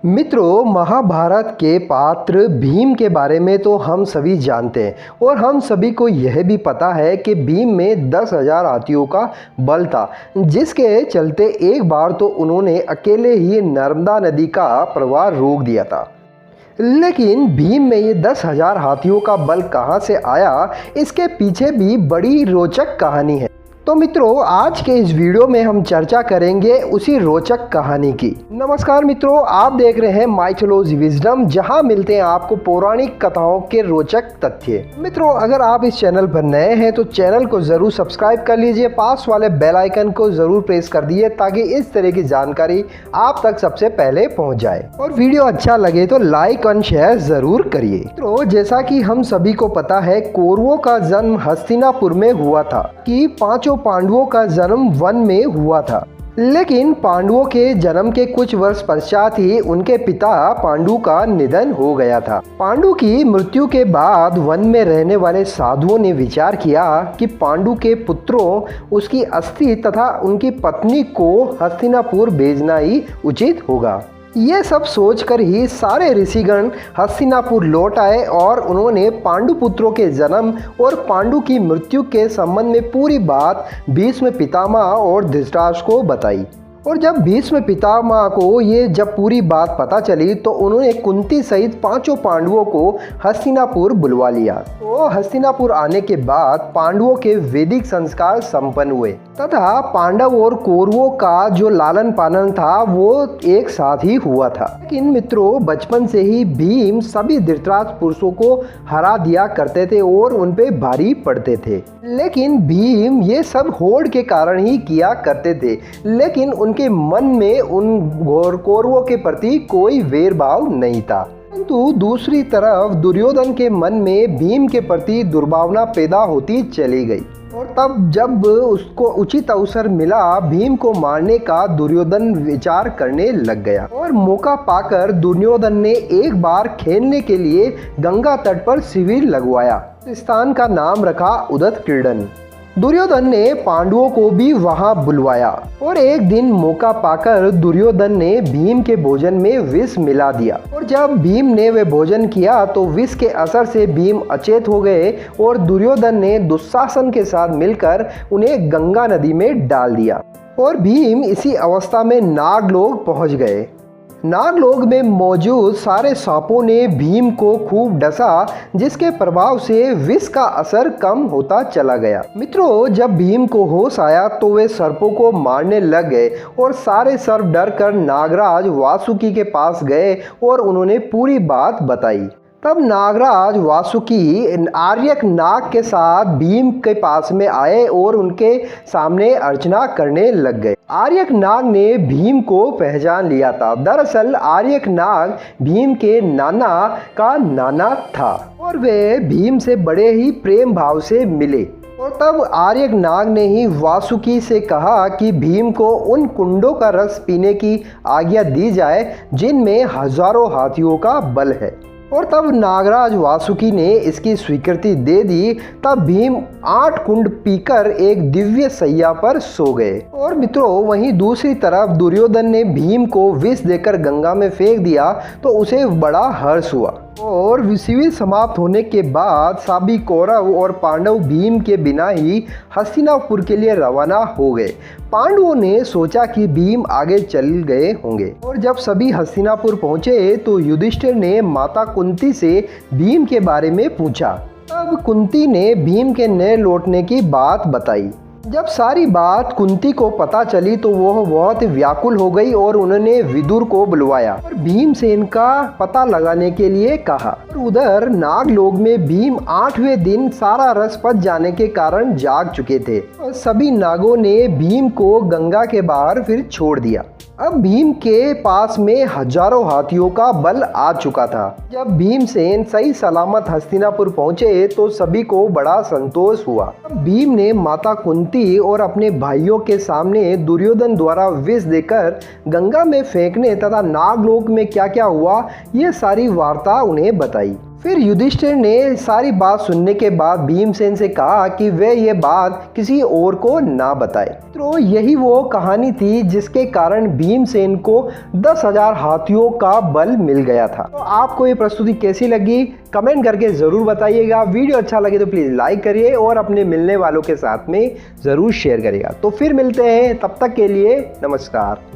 मित्रों, महाभारत के पात्र भीम के बारे में तो हम सभी जानते हैं और हम सभी को यह भी पता है कि भीम में 10,000 हाथियों का बल था, जिसके चलते एक बार तो उन्होंने अकेले ही नर्मदा नदी का प्रवाह रोक दिया था। लेकिन भीम में ये 10,000 हाथियों का बल कहाँ से आया, इसके पीछे भी बड़ी रोचक कहानी है। तो मित्रों, आज के इस वीडियो में हम चर्चा करेंगे उसी रोचक कहानी की। नमस्कार मित्रों, आप देख रहे हैं माइथोलॉजी विजडम, जहां मिलते हैं आपको पौराणिक कथाओं के रोचक तथ्य। मित्रों, अगर आप इस चैनल पर नए हैं तो चैनल को जरूर सब्सक्राइब कर लीजिए, पास वाले बेल आइकन को जरूर प्रेस कर दीजिए ताकि इस तरह की जानकारी आप तक सबसे पहले पहुंच जाए। और वीडियो अच्छा लगे तो लाइक और शेयर जरूर करिए। तो जैसा कि हम सभी को पता है, कौरवों का जन्म हस्तिनापुर में हुआ था कि पांचों पांडवों का जन्म वन में हुआ था। लेकिन पांडवों के जन्म के कुछ वर्ष पश्चात ही उनके पिता पांडु का निधन हो गया था। पांडु की मृत्यु के बाद वन में रहने वाले साधुओं ने विचार किया कि पांडु के पुत्रों, उसकी अस्थि तथा उनकी पत्नी को हस्तिनापुर भेजना ही उचित होगा। ये सब सोचकर ही सारे ऋषिगण हस्तिनापुर लौट आए और उन्होंने पांडु पुत्रों के जन्म और पांडु की मृत्यु के संबंध में पूरी बात भीष्म पितामह और धृतराष्ट्र को बताई। और जब भीष्म पितामह को ये जब पूरी बात पता चली तो उन्होंने कुंती सहित पांचों पांडवों को हस्तिनापुर बुलवा लिया। तो हस्तिनापुर आने के बाद पांडवों के वैदिक संस्कार संपन्न हुए तथा पांडव और कौरवों का जो लालन पालन था वो एक साथ ही हुआ था। लेकिन मित्रों, बचपन से ही भीम सभी धृतराष्ट्र पुरुषों को हरा दिया करते थे और उन पे भारी पड़ते थे। लेकिन भीम ये सब होड़ के कारण ही किया करते थे, लेकिन उनके मन में उन कौरवों के प्रति कोई वैर भाव नहीं था। परंतु दूसरी तरफ दुर्योधन के मन में भीम के प्रति दुर्भावना पैदा होती चली गई। और तब जब उसको उचित अवसर मिला, भीम को मारने का दुर्योधन विचार करने लग गया। और मौका पाकर दुर्योधन ने एक बार खेलने के लिए गंगा तट पर शिविर लगवाया। इस स्थान का नाम रखा उदत क्रीडन। दुर्योधन ने पांडवों को भी वहां बुलवाया और एक दिन मौका पाकर दुर्योधन ने भीम के भोजन में विष मिला दिया। और जब भीम ने वे भोजन किया तो विष के असर से भीम अचेत हो गए और दुर्योधन ने दुशासन के साथ मिलकर उन्हें गंगा नदी में डाल दिया। और भीम इसी अवस्था में नागलोक पहुंच गए। नागलोक में मौजूद सारे सांपों ने भीम को खूब डसा, जिसके प्रभाव से विष का असर कम होता चला गया। मित्रों, जब भीम को होश आया तो वे सर्पों को मारने लग गए और सारे सर्प डरकर नागराज वासुकी के पास गए और उन्होंने पूरी बात बताई। तब नागराज वासुकी आर्यक नाग के साथ भीम के पास में आए और उनके सामने अर्चना करने लग गए। आर्यक नाग ने भीम को पहचान लिया था। दरअसल आर्यक नाग भीम के नाना का नाना था और वे भीम से बड़े ही प्रेम भाव से मिले। और तब आर्यक नाग ने ही वासुकी से कहा कि भीम को उन कुंडों का रस पीने की आज्ञा दी जाए जिनमें हजारों हाथियों का बल है। और तब नागराज वासुकी ने इसकी स्वीकृति दे दी। तब भीम 8 कुंड पीकर एक दिव्य सैया पर सो गए। और मित्रों, वहीं दूसरी तरफ दुर्योधन ने भीम को विष देकर गंगा में फेंक दिया तो उसे बड़ा हर्ष हुआ। और शिविर समाप्त होने के बाद सभी कौरव और पांडव भीम के बिना ही हस्तिनापुर के लिए रवाना हो गए। पांडवों ने सोचा कि भीम आगे चल गए होंगे। और जब सभी हस्तिनापुर पहुंचे तो युधिष्ठिर ने माता कुंती से भीम के बारे में पूछा। तब कुंती ने भीम के न लौटने की बात बताई। जब सारी बात कुंती को पता चली तो वह बहुत व्याकुल हो गई और उन्होंने विदुर को बुलवाया और भीमसेन का पता लगाने के लिए कहा। और उधर नागलोक में भीम 8वें दिन सारा रस पच जाने के कारण जाग चुके थे और सभी नागों ने भीम को गंगा के बाहर फिर छोड़ दिया। अब भीम के पास में हजारों हाथियों का बल आ चुका था। जब भीमसेन सही सलामत हस्तिनापुर पहुंचे तो सभी को बड़ा संतोष हुआ। अब भीम ने माता कुंती और अपने भाइयों के सामने दुर्योधन द्वारा विष देकर गंगा में फेंकने तथा नागलोक में क्या क्या हुआ ये सारी वार्ता उन्हें बताई। फिर युधिष्ठिर ने सारी बात सुनने के बाद भीमसेन से कहा कि वह ये बात किसी और को ना बताए। तो यही वो कहानी थी जिसके कारण भीमसेन को 10,000 हाथियों का बल मिल गया था। तो आपको ये प्रस्तुति कैसी लगी कमेंट करके ज़रूर बताइएगा। वीडियो अच्छा लगे तो प्लीज़ लाइक करिए और अपने मिलने वालों के साथ में ज़रूर शेयर करिएगा। तो फिर मिलते हैं, तब तक के लिए नमस्कार।